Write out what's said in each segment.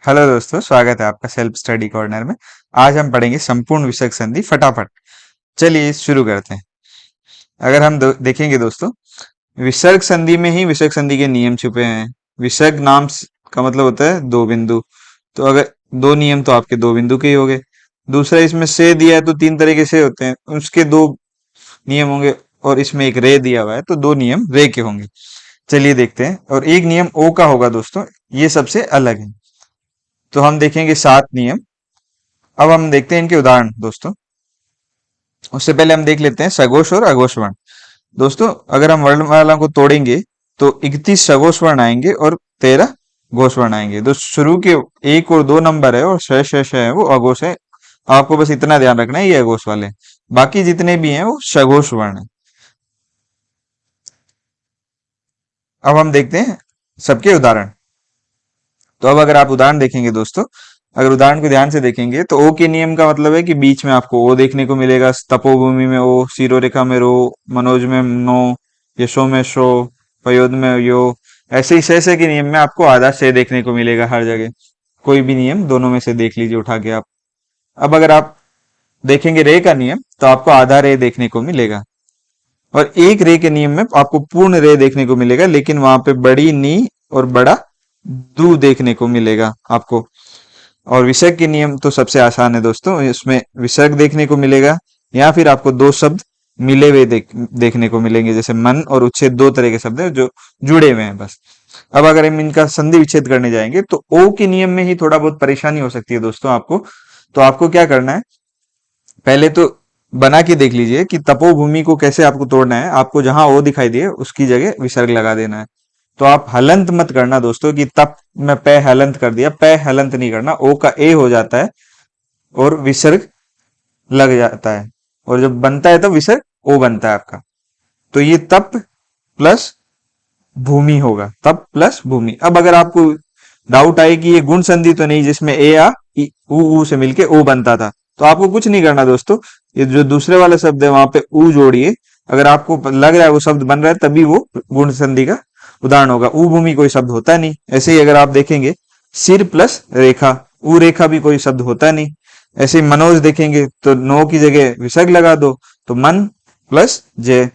Hello दोस्तों, स्वागत है आपका सेल्फ स्टडी कॉर्नर में। आज हम पढ़ेंगे संपूर्ण विसर्ग संधि फटाफट। चलिए शुरू करते हैं। अगर हम देखेंगे दोस्तों, विसर्ग संधि में ही विसर्ग संधि के नियम छुपे हैं। विसर्ग नाम का मतलब होता है दो बिंदु। तो अगर दो नियम तो आपके दो बिंदु के ही हो गए। दूसरा, इसमें से दिया है तो तीन तरीके से होते हैं, उसके दो नियम होंगे। और इसमें एक रे दिया हुआ है तो दो नियम रे के होंगे। चलिए देखते हैं। और एक नियम ओ का होगा दोस्तों, ये सबसे अलग है। तो हम देखेंगे 7 नियम। अब हम देखते हैं इनके उदाहरण दोस्तों। उससे पहले हम देख लेते हैं सघोष और अघोष वर्ण। दोस्तों, अगर हम वर्णमाला को तोड़ेंगे तो 31 सघोष वर्ण आएंगे और 13 घोष वर्ण आएंगे। तो शुरू के 1 और 2 नंबर है और शेष है वो अघोष है। आपको बस इतना ध्यान रखना है, ये अघोष वाले हैं। बाकी जितने भी हैं वो सघोष वर्ण है। अब हम देखते हैं सबके उदाहरण। तो अब अगर आप उदाहरण देखेंगे दोस्तों, अगर उदाहरण को ध्यान से देखेंगे तो ओ के नियम का मतलब है कि बीच में आपको ओ देखने को मिलेगा। तपोभूमि में ओ, सीरो रेखा में रो, मनोज में नो, यशो में शो, पयोद में यो। ऐसे ही से के नियम में आपको आधा से देखने को मिलेगा हर जगह। कोई भी नियम दोनों में से देख लीजिए उठा के आप। अब अगर आप देखेंगे रे का नियम तो आपको आधा रे देखने को मिलेगा। और एक रे के नियम में आपको पूर्ण रे देखने को मिलेगा, लेकिन वहां पे बड़ी नी और बड़ा दू देखने को मिलेगा आपको। और विसर्ग के नियम तो सबसे आसान है दोस्तों, इसमें विसर्ग देखने को मिलेगा या फिर आपको दो शब्द मिले हुए देखने को मिलेंगे। जैसे मन और उच्छेद दो तरह के शब्द हैं जो जुड़े हुए हैं बस। अब अगर हम इनका संधि विच्छेद करने जाएंगे तो ओ के नियम में ही थोड़ा बहुत परेशानी हो सकती है दोस्तों आपको। तो आपको क्या करना है, पहले तो बना के देख लीजिए कि तपोभूमि को कैसे आपको तोड़ना है। आपको जहां ओ दिखाई दिए उसकी जगह विसर्ग लगा देना है। तो आप हलंत मत करना दोस्तों कि तप में पै हलंत कर दिया, पै हलंत नहीं करना। ओ का ए हो जाता है और विसर्ग लग जाता है। और जब बनता है तो विसर्ग ओ बनता है आपका। तो ये तप प्लस भूमि होगा, तप प्लस भूमि। अब अगर आपको डाउट आए कि ये गुण संधि तो नहीं जिसमें ए आ ऊ से मिलके ओ बनता था, तो आपको कुछ नहीं करना दोस्तों। ये जो दूसरे वाला शब्द है वहां पे ऊ जोड़िए। अगर आपको लग रहा है वो शब्द बन रहा है तभी वो गुण संधि का उदाहरण होगा। ऊ भूमि कोई शब्द होता नहीं। ऐसे ही अगर आप देखेंगे सिर प्लस रेखा, ऊ रेखा भी कोई शब्द होता नहीं। ऐसे ही मनोज देखेंगे तो नो की जगह विसर्ग लगा दो, तो मन प्लस जय।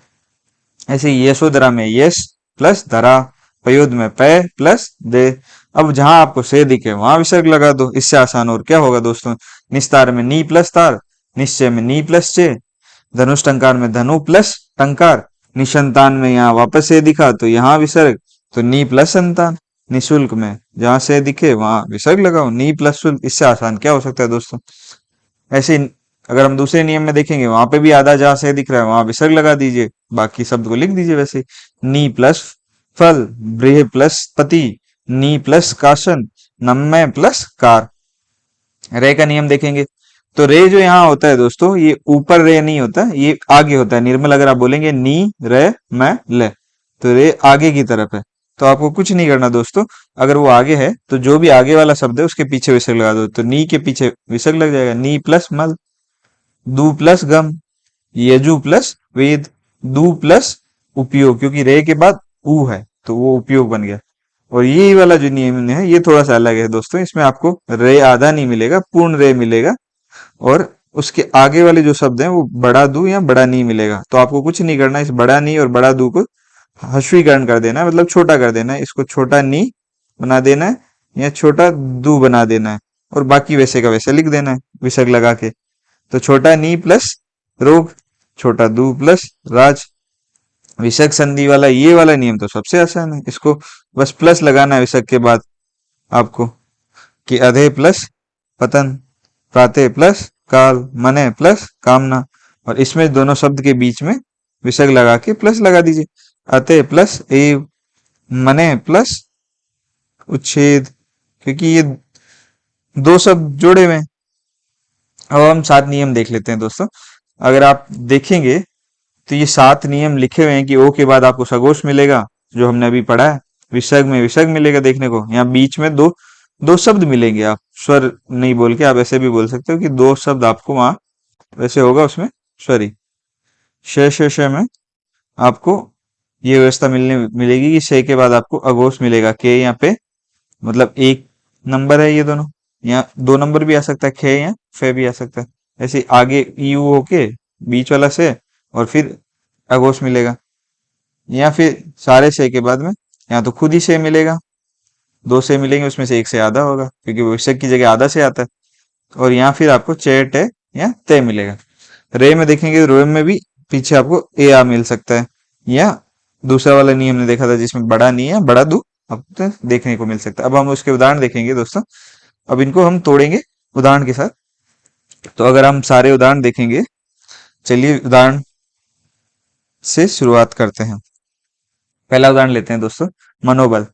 ऐसे ही यशोधरा में यश प्लस धरा, पयोद में पै प्लस दे। अब जहां आपको से दिखे वहां विसर्ग लगा दो। इससे आसान और क्या होगा दोस्तों। निस्तार में नी प्लस तार, निश्चय में नी प्लस चे, धनुष टंकार में धनु प्लस टंकार, निसंतान में यहाँ वापस से दिखा तो यहाँ विसर्ग, तो नी प्लस संतान। निशुल्क में जहां से दिखे वहां विसर्ग लगाओ, नी प्लस शुल्क। इससे आसान क्या हो सकता है दोस्तों। ऐसे ही अगर हम दूसरे नियम में देखेंगे वहां पे भी आधा जहां से दिख रहा है वहां विसर्ग लगा दीजिए, बाकी शब्द को लिख दीजिए वैसे। नी प्लस फल, ब्रीह प्लस पति, नी प्लस काशन, नम्य प्लस कार। रे का नियम देखेंगे तो रे जो यहाँ होता है दोस्तों, ये ऊपर रे नहीं होता, ये आगे होता है। निर्मल अगर आप बोलेंगे नी रे मैं ले, तो रे आगे की तरफ है। तो आपको कुछ नहीं करना दोस्तों। अगर वो आगे है तो जो भी आगे वाला शब्द है उसके पीछे विसर्ग लगा दो। तो नी के पीछे विसर्ग लग जाएगा, नी प्लस मल, दू प्लस गम, यजु प्लस वेद, दू प्लस उपयोग, क्योंकि रे के बाद ऊ है तो वो उपयोग बन गया। और ये वाला जो नियम है ये थोड़ा सा अलग है दोस्तों, इसमें आपको रे आधा नहीं मिलेगा, पूर्ण रे मिलेगा। और उसके आगे वाले जो शब्द हैं वो बड़ा दू या बड़ा नी मिलेगा। तो आपको कुछ नहीं करना, इस बड़ा नी और बड़ा दू को हश्वीकरण कर देना है, मतलब छोटा कर देना है। इसको छोटा नी बना देना है या छोटा दू बना देना है, और बाकी वैसे का वैसे लिख देना है विसर्ग लगा के। तो छोटा नी प्लस रोग, छोटा दू प्लस राज। विसर्ग संधि वाला ये वाला नियम तो सबसे आसान है, इसको बस प्लस लगाना है विसर्ग के बाद आपको, कि अधे प्लस पतन, प्राते प्लस काल, मने प्लस कामना। और इसमें दोनों शब्द के बीच में विसर्ग लगा के प्लस लगा दीजिए। अते प्लस एव, मने प्लस उच्छेद, क्योंकि ये दो शब्द जोड़े हुए हैं। अब हम 7 नियम देख लेते हैं दोस्तों। अगर आप देखेंगे तो ये 7 नियम लिखे हुए हैं कि ओ के बाद आपको सघोष मिलेगा जो हमने अभी पढ़ा है, विसर्ग में विसर्ग मिलेगा देखने को। यहाँ बीच में दो दो शब्द मिलेंगे। आप स्वर नहीं बोल के आप ऐसे भी बोल सकते हो कि दो शब्द आपको वहां वैसे होगा उसमें स्वरी। श में आपको ये व्यवस्था मिलेगी कि शे के बाद आपको अघोष मिलेगा, के यहाँ पे मतलब एक नंबर है ये दोनों। यहाँ 2 नंबर भी आ सकता है, खे या फे भी आ सकता है। ऐसे आगे यू होके बीच वाला से और फिर अगोश मिलेगा, या फिर सारे से के बाद में या तो खुद ही से मिलेगा। 2 से मिलेंगे, उसमें से एक से आधा होगा क्योंकि विषय की जगह आधा से आता है। और यहाँ फिर आपको चे टे या ते मिलेगा। रे में देखेंगे तो रे में भी पीछे आपको ए आ मिल सकता है, या दूसरा वाला नियम हमने देखा था जिसमें बड़ा नहीं है बड़ा दू आपको देखने को मिल सकता है। अब हम उसके उदाहरण देखेंगे दोस्तों। अब इनको हम तोड़ेंगे उदाहरण के साथ। तो अगर हम सारे उदाहरण देखेंगे, चलिए उदाहरण से शुरुआत करते हैं। पहला उदाहरण लेते हैं दोस्तों, मनोबल।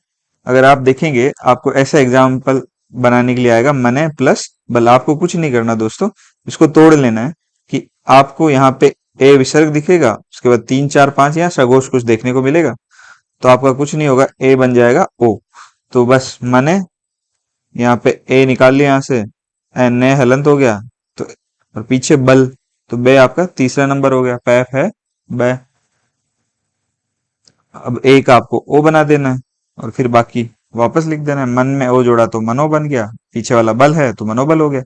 अगर आप देखेंगे आपको ऐसा एग्जाम्पल बनाने के लिए आएगा, मने प्लस बल। आपको कुछ नहीं करना दोस्तों, इसको तोड़ लेना है कि आपको यहाँ पे ए विसर्ग दिखेगा, उसके बाद 3 4 5 यहाँ सगोश कुछ देखने को मिलेगा। तो आपका कुछ नहीं होगा, ए बन जाएगा ओ। तो बस मने यहाँ पे ए निकाल लिया यहाँ से, एन ने हलंत हो गया। तो और पीछे बल, तो बे आपका तीसरा नंबर हो गया, पैफ है बे। अब ए का आपको ओ बना देना है और फिर बाकी वापस लिख देना है। मन में ओ जोड़ा तो मनो बन गया, पीछे वाला बल है तो मनोबल हो गया।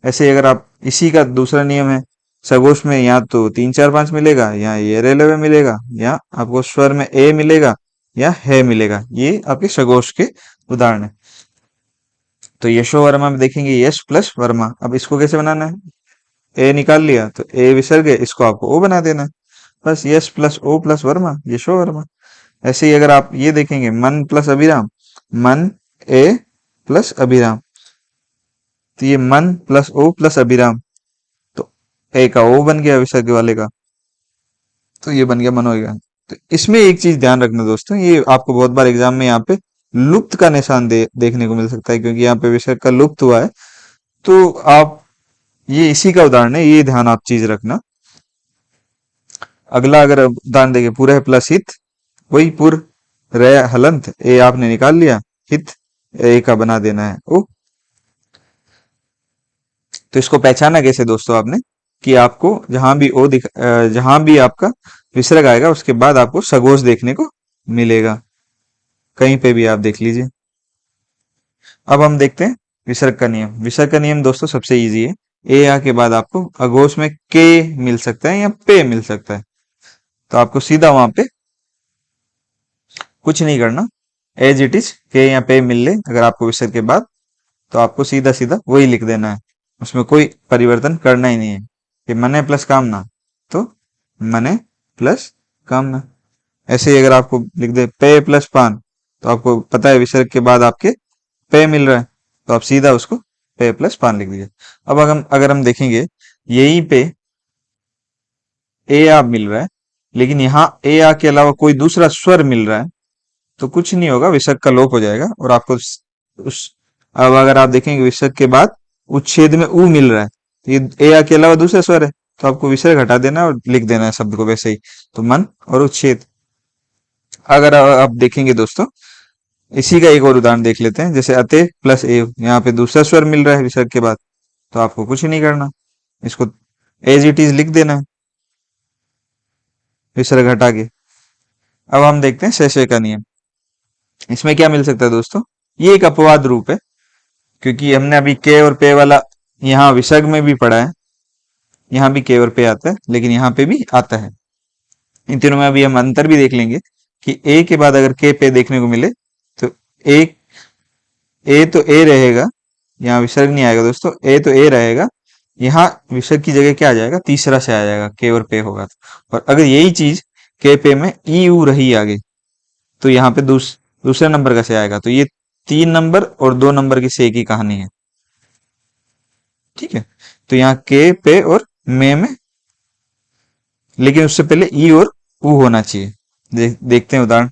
ऐसे ही अगर आप इसी का दूसरा नियम है, सगोश में या तो 3 4 5 मिलेगा, या ये रेलवे मिलेगा, या आपको स्वर में ए मिलेगा या है मिलेगा। ये आपके सगोश के उदाहरण है। तो यशो वर्मा में देखेंगे यश प्लस वर्मा। अब इसको कैसे बनाना है, ए निकाल लिया तो ए विसर्ग है, इसको आपको ओ बना देना है। बस यश प्लस ओ प्लस वर्मा, यशो वर्मा। ऐसे ही अगर आप ये देखेंगे मन प्लस अभिराम, मन ए प्लस अभिराम, तो ये मन प्लस ओ प्लस अभिराम, तो ए का ओ बन गया विसर्ग वाले का, तो ये बन गया मनोविज्ञान। तो इसमें एक चीज ध्यान रखना दोस्तों, ये आपको बहुत बार एग्जाम में यहाँ पे लुप्त का निशान देखने को मिल सकता है, क्योंकि यहाँ पे विसर्ग का लुप्त हुआ है। तो आप ये इसी का उदाहरण है, ये ध्यान आप चीज रखना। अगला अगर उदाहरण देखें, पूरा है प्लस हित, वही पुर रे हलंत, ए आपने निकाल लिया, हित ए का बना देना है ओ। तो इसको पहचाना कैसे दोस्तों आपने, कि आपको जहां भी आपका विसर्ग आएगा उसके बाद आपको सगोश देखने को मिलेगा, कहीं पे भी आप देख लीजिए। अब हम देखते हैं विसर्ग का नियम। विसर्ग का नियम दोस्तों सबसे इजी है। ए आ के बाद आपको अघोष में के मिल सकता है या पे मिल सकता है, तो आपको सीधा वहां पे कुछ नहीं करना, एज इट इज के या पे मिल ले अगर आपको विसर्ग के बाद, तो आपको सीधा सीधा वही लिख देना है, उसमें कोई परिवर्तन करना ही नहीं है। कि मने प्लस कामना, तो मने प्लस कामना। ऐसे ही अगर आपको लिख दे पे प्लस पान, तो आपको पता है विसर्ग के बाद आपके पे मिल रहा है, तो आप सीधा उसको पे प्लस पान लिख दीजिए। अब अगर हम देखेंगे यहीं पे ए आ मिल रहा है, लेकिन यहाँ ए आ के अलावा कोई दूसरा स्वर मिल रहा है, तो कुछ नहीं होगा, विसर्ग का लोप हो जाएगा और आपको उस अब अगर आप देखेंगे विसर्ग के बाद उच्छेद में ऊ मिल रहा है, तो ये ए आ के अलावा दूसरा स्वर है, तो आपको विसर्ग हटा देना है और लिख देना है शब्द को वैसे ही। तो मन और उच्छेद। अगर आप देखेंगे दोस्तों, इसी का एक और उदाहरण देख लेते हैं, जैसे अते प्लस ए, यहाँ पे दूसरा स्वर मिल रहा है विसर्ग के बाद, तो आपको कुछ नहीं करना, इसको एज इट इज लिख देना है विसर्ग हटा के। अब हम देखते हैं शेषे का नियम। इसमें क्या मिल सकता है दोस्तों, ये एक अपवाद रूप है, क्योंकि हमने अभी के और पे वाला यहाँ विसर्ग में भी पढ़ा है, यहाँ भी के और पे आता है, लेकिन यहाँ पे भी आता है। इन तीनों में अभी हम अंतर भी देख लेंगे कि ए के बाद अगर के पे देखने को मिले, तो ए तो ए रहेगा, यहाँ विसर्ग नहीं आएगा दोस्तों, ए तो ए रहेगा, यहाँ विसर्ग की जगह क्या आ जाएगा, तीसरा से आ जाएगा, के और पे होगा तो। और अगर यही चीज के पे में ई यू रही आगे, तो यहाँ पे दूसरे नंबर का से आएगा, तो ये 3 नंबर और 2 नंबर की से की कहानी है। ठीक है, तो यहाँ के पे और में, लेकिन उससे पहले ई और ऊ होना चाहिए। देखते हैं उदाहरण,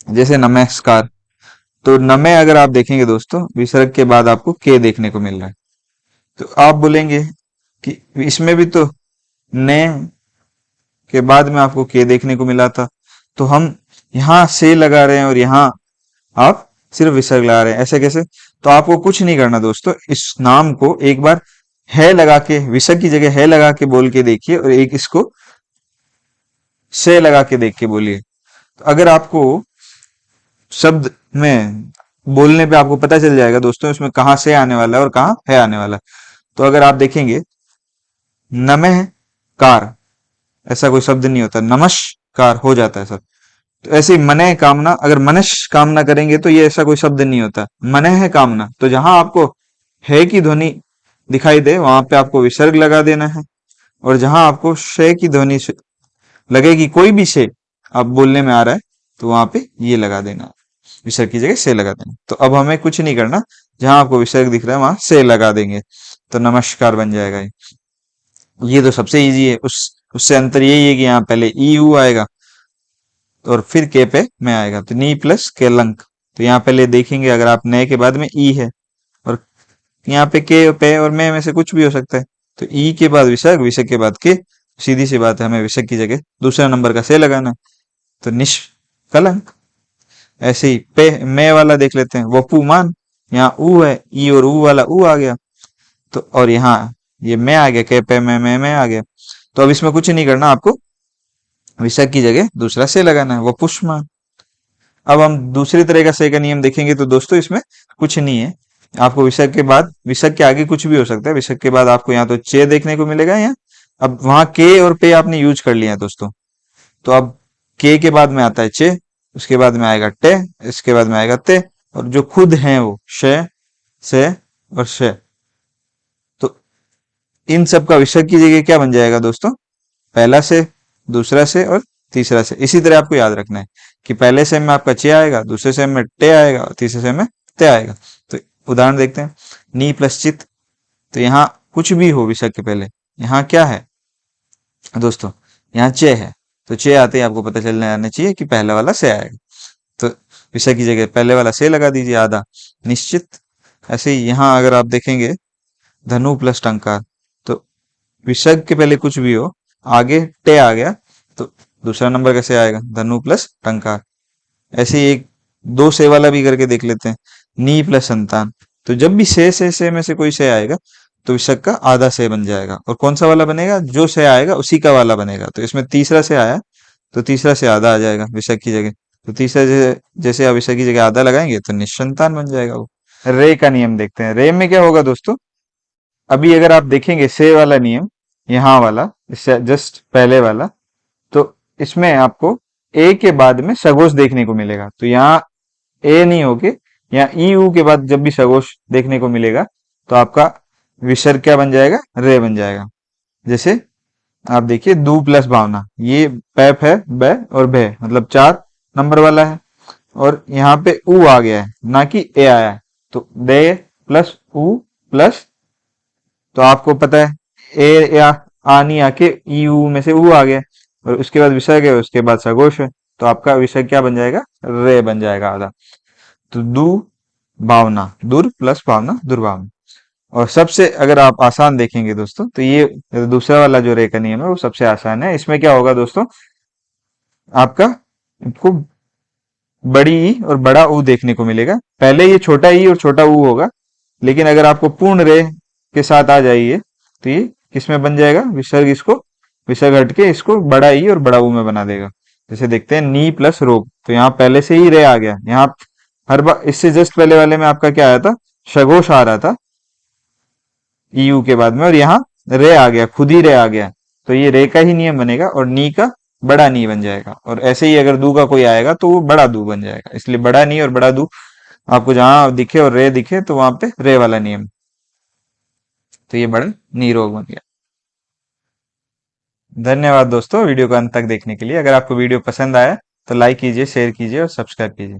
जैसे नमस्कार। तो नमे अगर आप देखेंगे दोस्तों, विसर्ग के बाद आपको के देखने को मिल रहा है, तो आप बोलेंगे कि इसमें भी तो ने के बाद में आपको के देखने को मिला था, तो हम यहाँ से लगा रहे हैं और यहाँ आप सिर्फ विसर्ग लगा रहे हैं, ऐसे कैसे। तो आपको कुछ नहीं करना दोस्तों, इस नाम को एक बार है लगा के, विसर्ग की जगह है लगा के बोल के देखिए, और एक इसको से लगा के देख के बोलिए। तो अगर आपको शब्द में बोलने पे आपको पता चल जाएगा दोस्तों इसमें कहाँ से आने वाला है और कहाँ है आने वाला। तो अगर आप देखेंगे नमः कार, ऐसा कोई शब्द नहीं होता, नमस्कार हो जाता है सब। तो ऐसे ही मन कामना, अगर मनश कामना करेंगे तो ये ऐसा कोई शब्द नहीं होता, मन है कामना। तो जहां आपको है की ध्वनि दिखाई दे वहां पे आपको विसर्ग लगा देना है, और जहां आपको शय की ध्वनि लगेगी, कोई भी शय आप बोलने में आ रहा है, तो वहां पे ये लगा देना है, विसर्ग की जगह से लगा देना। तो अब हमें कुछ नहीं करना, जहां आपको विसर्ग दिख रहा है वहां से लगा देंगे, तो नमस्कार बन जाएगा ये तो सबसे इजी है। उससे अंतर यही है कि यहाँ पहले ई यू आएगा और फिर के पे में आएगा, तो नी प्लस केलंक। तो यहाँ पहले देखेंगे, अगर आप नए के बाद में ई है और यहाँ पे के पे और में से कुछ भी हो सकता है, तो ई के बाद विसर्ग, विसर्ग के बाद के, सीधी सी बात है, हमें विसर्ग की जगह दूसरा नंबर का से लगाना है, तो निष्कलंक। ऐसे ही पे में वाला देख लेते हैं, वपुमान, यहाँ ऊ है, ई और ऊ वाला ऊ आ गया, तो और यहाँ ये में आ गया, के पे में आ गया। तो अब इसमें कुछ नहीं करना, आपको विसर्ग की जगह दूसरा से लगाना है, वपुष्मान। अब हम दूसरी तरह का से का नियम देखेंगे, तो दोस्तों इसमें कुछ नहीं है, आपको विसर्ग के बाद, विसर्ग के आगे कुछ भी हो सकता है, विसर्ग के बाद आपको यहाँ तो चे देखने को मिलेगा, यहाँ अब वहां के और पे आपने यूज कर लिया है दोस्तों, तो अब के बाद में आता है चे, उसके बाद में आएगा टे, इसके बाद में आएगा ते, और जो खुद है वो शय, से और शय। तो इन सब का विसर्ग की जगह क्या बन जाएगा दोस्तों, पहला से, दूसरा से और तीसरा से। इसी तरह आपको याद रखना है कि पहले सेम में आपका चे आएगा, दूसरे सेम में टे आएगा और तीसरे सेम में ते आएगा। तो उदाहरण देखते हैं, नी प्लस चित, तो यहाँ कुछ भी हो विसर्ग के पहले, यहाँ क्या है दोस्तों, यहाँ चे है, तो चे आते ही आपको पता चलने आना चाहिए कि पहला वाला से आएगा, तो विसर्ग की जगह पहले वाला से लगा दीजिए आधा, निश्चित। ऐसे ही यहाँ अगर आप देखेंगे धनु प्लस टंकार, तो विसर्ग के पहले कुछ भी हो, आगे टे आ गया, तो दूसरा नंबर कैसे आएगा, धनु प्लस टंकार। ऐसे ही एक दो से वाला भी करके देख लेते हैं, नी प्लस संतान, तो जब भी से में से कोई से आएगा तो विसर्ग का आधा से बन जाएगा, और कौन सा वाला बनेगा, जो से आएगा उसी का वाला बनेगा। तो इसमें तीसरा से आया, तो तीसरा से आधा आ जाएगा विसर्ग की जगह, तो तीसरा जैसे आप विसर्ग की जगह आधा लगाएंगे तो निसंतान बन जाएगा वो। रे का नियम देखते हैं, रे में क्या होगा दोस्तों, अभी अगर आप देखेंगे से वाला नियम, यहाँ वाला, इससे जस्ट पहले वाला, तो इसमें आपको ए के बाद में सगोश देखने को मिलेगा, तो यहाँ ए नहीं होके यहाँ ई यू के बाद जब भी सगोश देखने को मिलेगा, तो आपका विसर्ग क्या बन जाएगा, रे बन जाएगा। जैसे आप देखिए दू प्लस भावना, ये पैप है, बै और भे, मतलब 4 नंबर वाला है, और यहाँ पे ऊ आ गया है, ना कि ए आया है, तो दे प्लस ऊ प्लस, तो आपको पता है ए या आ नहीं आके ई यू में से ऊ आ गया, और उसके बाद विसर्ग है, उसके बाद सगोश है, तो आपका विसर्ग क्या बन जाएगा, रे बन जाएगा आधा। तो दू भावना, दुर प्लस भावना, दुर्भावना। और सबसे अगर आप आसान देखेंगे दोस्तों, तो ये दूसरा वाला जो रे का नियम है वो सबसे आसान है। इसमें क्या होगा दोस्तों, आपका खूब बड़ी ई और बड़ा ऊ देखने को मिलेगा, पहले ये छोटा ई और छोटा ऊ होगा, लेकिन अगर आपको पूर्ण रे के साथ आ जाइए तो ये किसमें बन जाएगा, विसर्ग, इसको विसर्ग हटके इसको बड़ा ई और बड़ा ऊ में बना देगा। जैसे देखते हैं नी प्लस रोग, तो यहाँ पहले से ही रे आ गया, यहाँ हर बार इससे जस्ट पहले वाले में आपका क्या आया था, सगोश आ रहा था यू के बाद में, और यहाँ रे आ गया, खुद ही रे आ गया, तो ये रे का ही नियम बनेगा और नी का बड़ा नी बन जाएगा। और ऐसे ही अगर दू का कोई आएगा तो वो बड़ा दू बन जाएगा, इसलिए बड़ा नी और बड़ा दू आपको जहां दिखे और रे दिखे तो वहां पे रे वाला नियम, तो ये बड़ा नी रोग बन गया। धन्यवाद दोस्तों वीडियो को अंत तक देखने के लिए। अगर आपको वीडियो पसंद आया तो लाइक कीजिए, शेयर कीजिए और सब्सक्राइब कीजिए।